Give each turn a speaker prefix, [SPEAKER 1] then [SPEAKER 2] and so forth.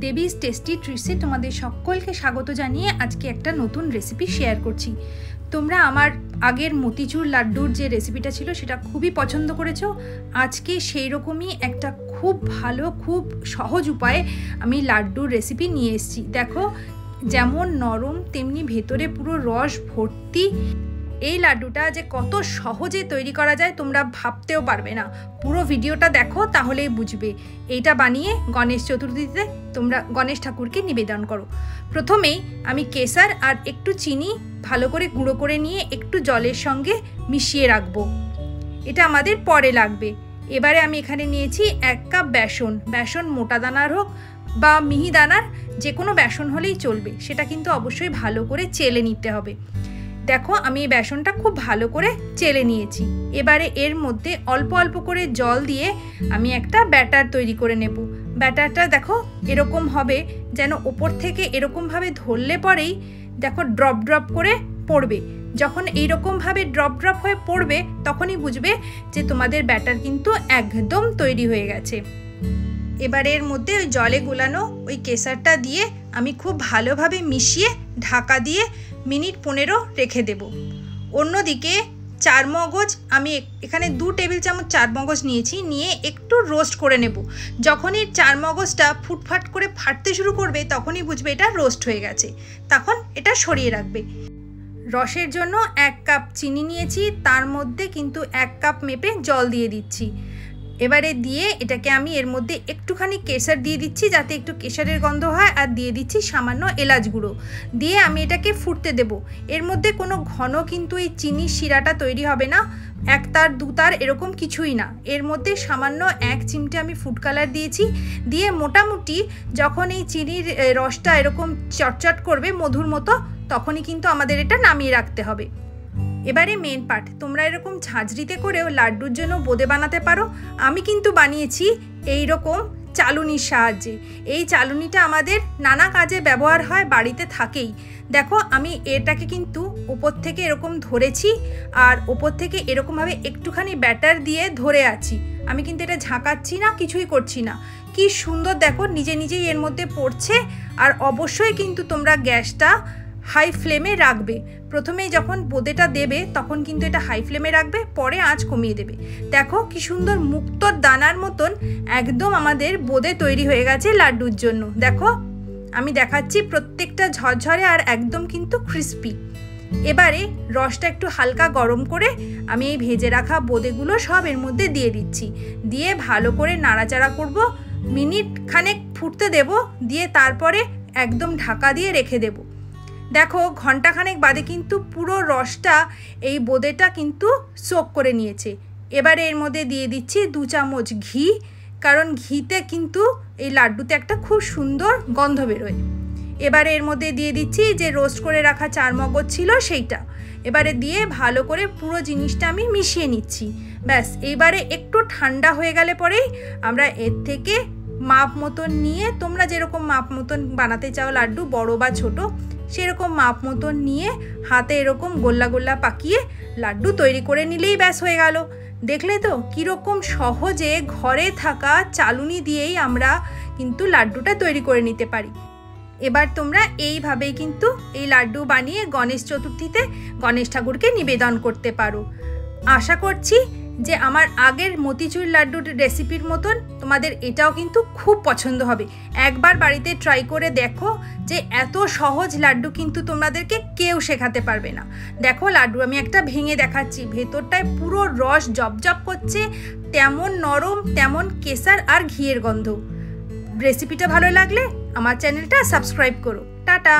[SPEAKER 1] দেবীজ tasty ট্রিটসে তোমাদের সকলকে স্বাগত জানিয়ে আজকে একটা নতুন রেসিপি শেয়ার করছি। তোমরা আমার আগের মতিচুর লাড্ডুর যে রেসিপিটা ছিল সেটা খুবই পছন্দ করেছো। আজকে সেই রকমই একটা খুব ভালো খুব সহজ উপায়ে আমি লাড্ডুর রেসিপি নিয়ে এসেছি। দেখো যেমন নরম তেমনি ভেতরে পুরো রস ভর্তি। এই লাড্ডুটা যে কত সহজে তৈরি করা যায় তোমরা ভাবতেও পারবে না। পুরো ভিডিওটা দেখো তাহলেই বুঝবে। এইটা বানিয়ে গণেশ চতুর্থীতে তোমরা গণেশ ঠাকুরকে নিবেদন করো। প্রথমেই আমি কেশর আর একটু চিনি ভালো করে গুঁড়ো করে নিয়ে একটু জলের সঙ্গে মিশিয়ে রাখবো। এটা আমাদের পরে লাগবে। এবারে আমি এখানে নিয়েছি 1 কাপ বেসন। বেসন মোটা দানার হোক বা মিহি দানার, যে কোনো বেসন হলেই চলবে। সেটা কিন্তু অবশ্যই ভালো করে চেলে নিতে হবে। দেখো আমি এই বেসনটা খুব ভালো করে চেলে নিয়েছি। এবারে এর মধ্যে অল্প অল্প করে জল দিয়ে আমি একটা ব্যাটার তৈরি করে নেব। ব্যাটারটা দেখো এরকম হবে, যেন ওপর থেকে এরকমভাবে ধরলে পরেই দেখো ড্রপ ড্রপ করে পড়বে। যখন এইরকমভাবে ড্রপ ড্রপ হয়ে পড়বে তখনই বুঝবে যে তোমাদের ব্যাটার কিন্তু একদম তৈরি হয়ে গেছে। এবারে এর মধ্যে ওই জলে গোলানো ওই কেশরটা দিয়ে আমি খুব ভালোভাবে মিশিয়ে ঢাকা দিয়ে মিনিট 15 রেখে দেব। অন্যদিকে চারমগজ আমি এখানে 2 টেবিল চামচ চারমগজ নিয়েছি, নিয়ে একটু রোস্ট করে নেব। যখনই চারমগজটা ফুটফাট করে ফাটতে শুরু করবে তখনই বুঝবে এটা রোস্ট হয়ে গেছে, তখন এটা সরিয়ে রাখবে। রসের জন্য 1 কাপ চিনি নিয়েছি, তার মধ্যে কিন্তু 1 কাপ মেপে জল দিয়ে দিচ্ছি। এবারে দিয়ে এটাকে আমি এর মধ্যে একটুখানি কেশর দিয়ে দিচ্ছি যাতে একটু কেশরের গন্ধ হয়, আর দিয়ে দিচ্ছি সামান্য এলাচ গুঁড়ো। দিয়ে আমি এটাকে ফুটতে দেব। এর মধ্যে কোনো ঘন কিন্তু এই চিনির শিরাটা তৈরি হবে না, 1 তার 2 তার এরকম কিছুই না। এর মধ্যে সামান্য 1 চিমটে আমি ফুড কালার দিয়েছি। দিয়ে মোটামুটি যখন এই চিনির রসটা এরকম চটচট করবে মধুর মতো, তখনই কিন্তু আমাদের এটা নামিয়ে রাখতে হবে। এবারে মেন পার্ট, তোমরা এরকম ঝাঁঝরিতে করেও লাড্ডুর জন্য বোঁদে বানাতে পারো। আমি কিন্তু বানিয়েছি এই রকম চালুনির সাহায্যে। এই চালুনিটা আমাদের নানা কাজে ব্যবহার হয়, বাড়িতে থাকেই। দেখো আমি এটাকে কিন্তু উপর থেকে এরকম ধরেছি আর উপর থেকে এরকমভাবে একটুখানি ব্যাটার দিয়ে ধরে আছি। আমি কিন্তু এটা ঝাঁকাচ্ছি না, কিছুই করছি না। কি সুন্দর দেখো নিজে নিজেই এর মধ্যে পড়ছে। আর অবশ্যই কিন্তু তোমরা গ্যাসটা হাই ফ্লেমে রাখবে। প্রথমেই যখন বোঁদেটা দেবে তখন কিন্তু এটা হাই ফ্লেমে রাখবে, পরে আঁচ কমিয়ে দেবে। দেখো কি সুন্দর মুক্তোর দানার মতন একদম আমাদের বোঁদে তৈরি হয়ে গেছে লাড্ডুর জন্য। দেখো আমি দেখাচ্ছি, প্রত্যেকটা ঝরঝরে আর একদম কিন্তু ক্রিস্পি। এবারে রসটা একটু হালকা গরম করে আমি এই ভেজে রাখা বোঁদেগুলো সব এর মধ্যে দিয়ে দিচ্ছি। দিয়ে ভালো করে নাড়াচাড়া করব, মিনিট খানেক ফুটতে দেব। দিয়ে তারপরে একদম ঢাকা দিয়ে রেখে দেব। দেখো ঘন্টাখানেক বাদে কিন্তু পুরো রসটা এই বোঁদেটা কিন্তু সোক করে নিয়েছে। এবারে এর মধ্যে দিয়ে দিচ্ছি 2 চামচ ঘি, কারণ ঘিতে কিন্তু এই লাড্ডুতে একটা খুব সুন্দর গন্ধ বেরোয়। এবারে এর মধ্যে দিয়ে দিচ্ছি যে রোস্ট করে রাখা চারমগজ ছিল সেইটা। এবারে দিয়ে ভালো করে পুরো জিনিসটা আমি মিশিয়ে নিচ্ছি। ব্যাস এইবারে একটু ঠান্ডা হয়ে গেলে পরেই আমরা এর থেকে মাপ মতন নিয়ে, তোমরা যেরকম মাপ মতন বানাতে চাও লাড্ডু, বড় বা ছোট, সেরকম মাপ মতন নিয়ে হাতে এরকম গোল্লা গোল্লা পাকিয়ে লাড্ডু তৈরি করে নিলেই ব্যাস হয়ে গেল। দেখলে তো কীরকম সহজে ঘরে থাকা চালুনি দিয়েই আমরা কিন্তু লাড্ডুটা তৈরি করে নিতে পারি। এবার তোমরা এইভাবেই কিন্তু এই লাড্ডু বানিয়ে গণেশ চতুর্থীতে গণেশ ঠাকুরকে নিবেদন করতে পারো। আশা করছি যে আমার আগের মতিচুর লাড্ডুর রেসিপির মতন তোমাদের এটাও কিন্তু খুব পছন্দ হবে। একবার বাড়িতে ট্রাই করে দেখো, যে এত সহজ লাড্ডু কিন্তু তোমাদেরকে কেউ শেখাতে পারবে না। দেখো লাড্ডু আমি একটা ভেঙে দেখাচ্ছি, ভেতরটায় পুরো রস জবজব করছে, তেমন নরম তেমন কেশর আর ঘিয়ের গন্ধ। রেসিপিটা ভালো লাগলে আমার চ্যানেলটা সাবস্ক্রাইব করো। টাটা।